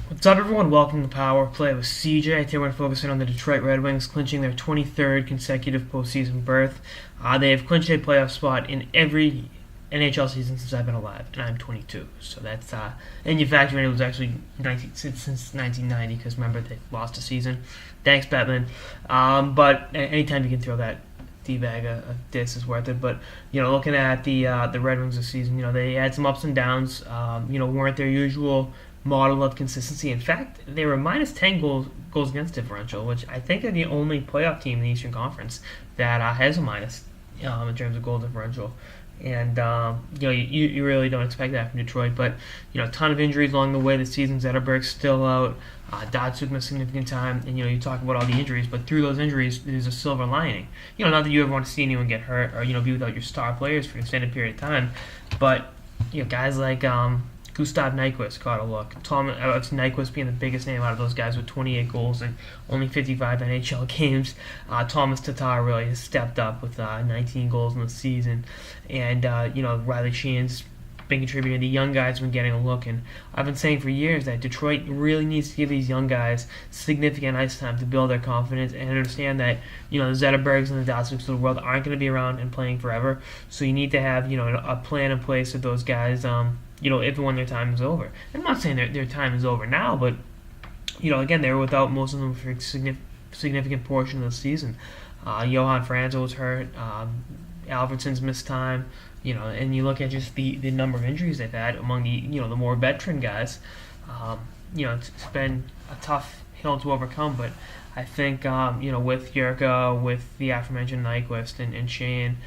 What's up, everyone? Welcome to Power Play with CJ. Today we're focusing on the Detroit Red Wings clinching their 23rd consecutive postseason berth. They have clinched a playoff spot in every NHL season since I've been alive, and I'm 22. So that's and you factor in it was actually since 1990, because remember they lost a season. Thanks, Batman. But anytime you can throw that D-bag a diss is worth it. But looking at the Red Wings this season, they had some ups and downs. Weren't their usual model of consistency. In fact, they were minus 10 goals against differential, which I think are the only playoff team in the Eastern Conference that has a minus in terms of goal differential. And you really don't expect that from Detroit. But a ton of injuries along the way this season. Zetterberg's still out. Datsyuk missed significant time, and you talk about all the injuries, but through those injuries, there's a silver lining. Not that you ever want to see anyone get hurt or be without your star players for an extended period of time, but guys like Gustav Nyquist caught a look. Nyquist being the biggest name out of those guys with 28 goals and only 55 NHL games. Thomas Tatar really has stepped up with 19 goals in the season, and Riley Sheehan's been contributing. The young guys have been getting a look, and I've been saying for years that Detroit really needs to give these young guys significant ice time to build their confidence and understand that the Zetterbergs and the Datsyuks of the world aren't going to be around and playing forever. So you need to have a plan in place with those guys. If and when their time is over. I'm not saying their time is over now, but again, they were without most of them for a significant portion of the season. Johan Franzel was hurt. Alfredsson's missed time. And you look at just the number of injuries they've had among the more veteran guys. It's been a tough hill to overcome, but I think with Jurko, with the aforementioned Nyquist and Shane,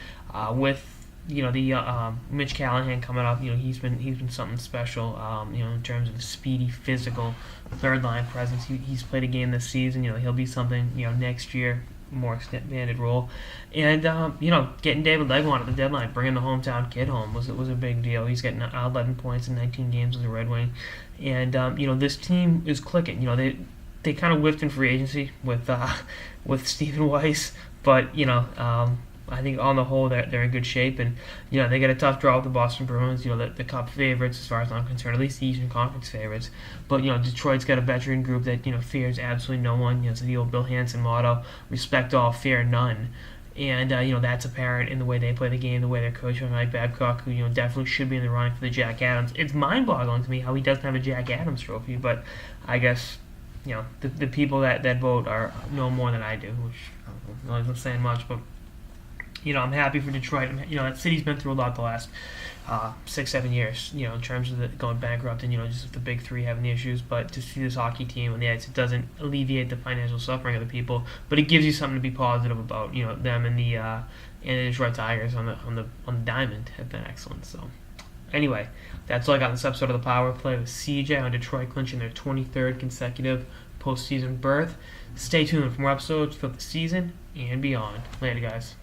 with Mitch Callahan coming up, he's been something special, in terms of speedy, physical, third line presence. He's played a game this season. He'll be something, next year, more expanded role. And getting David Legwand at the deadline, bringing the hometown kid home was a big deal. He's getting 11 points in 19 games as a Red Wing, and this team is clicking. They kind of whiffed in free agency with Stephen Weiss, but I think on the whole they're in good shape, and they get a tough draw with the Boston Bruins, the Cup favorites as far as I'm concerned, at least the Eastern Conference favorites. But Detroit's got a veteran group that fears absolutely no one. It's the old Bill Hansen motto: respect all, fear none. And that's apparent in the way they play the game, the way they're coached by Mike Babcock, who definitely should be in the running for the Jack Adams. It's mind-boggling to me how he doesn't have a Jack Adams trophy, but I guess the people that vote know more than I do, which I'm not saying much, but. I'm happy for Detroit. That city's been through a lot the last 6-7 years, in terms of going bankrupt and, just the big three having the issues. But to see this hockey team on the ice, it doesn't alleviate the financial suffering of the people, but it gives you something to be positive about. Them and the Detroit Tigers on the diamond have been excellent. So anyway, that's all I got in this episode of the Power Play with CJ on Detroit clinching their 23rd consecutive postseason berth. Stay tuned for more episodes for the season and beyond. Later, guys.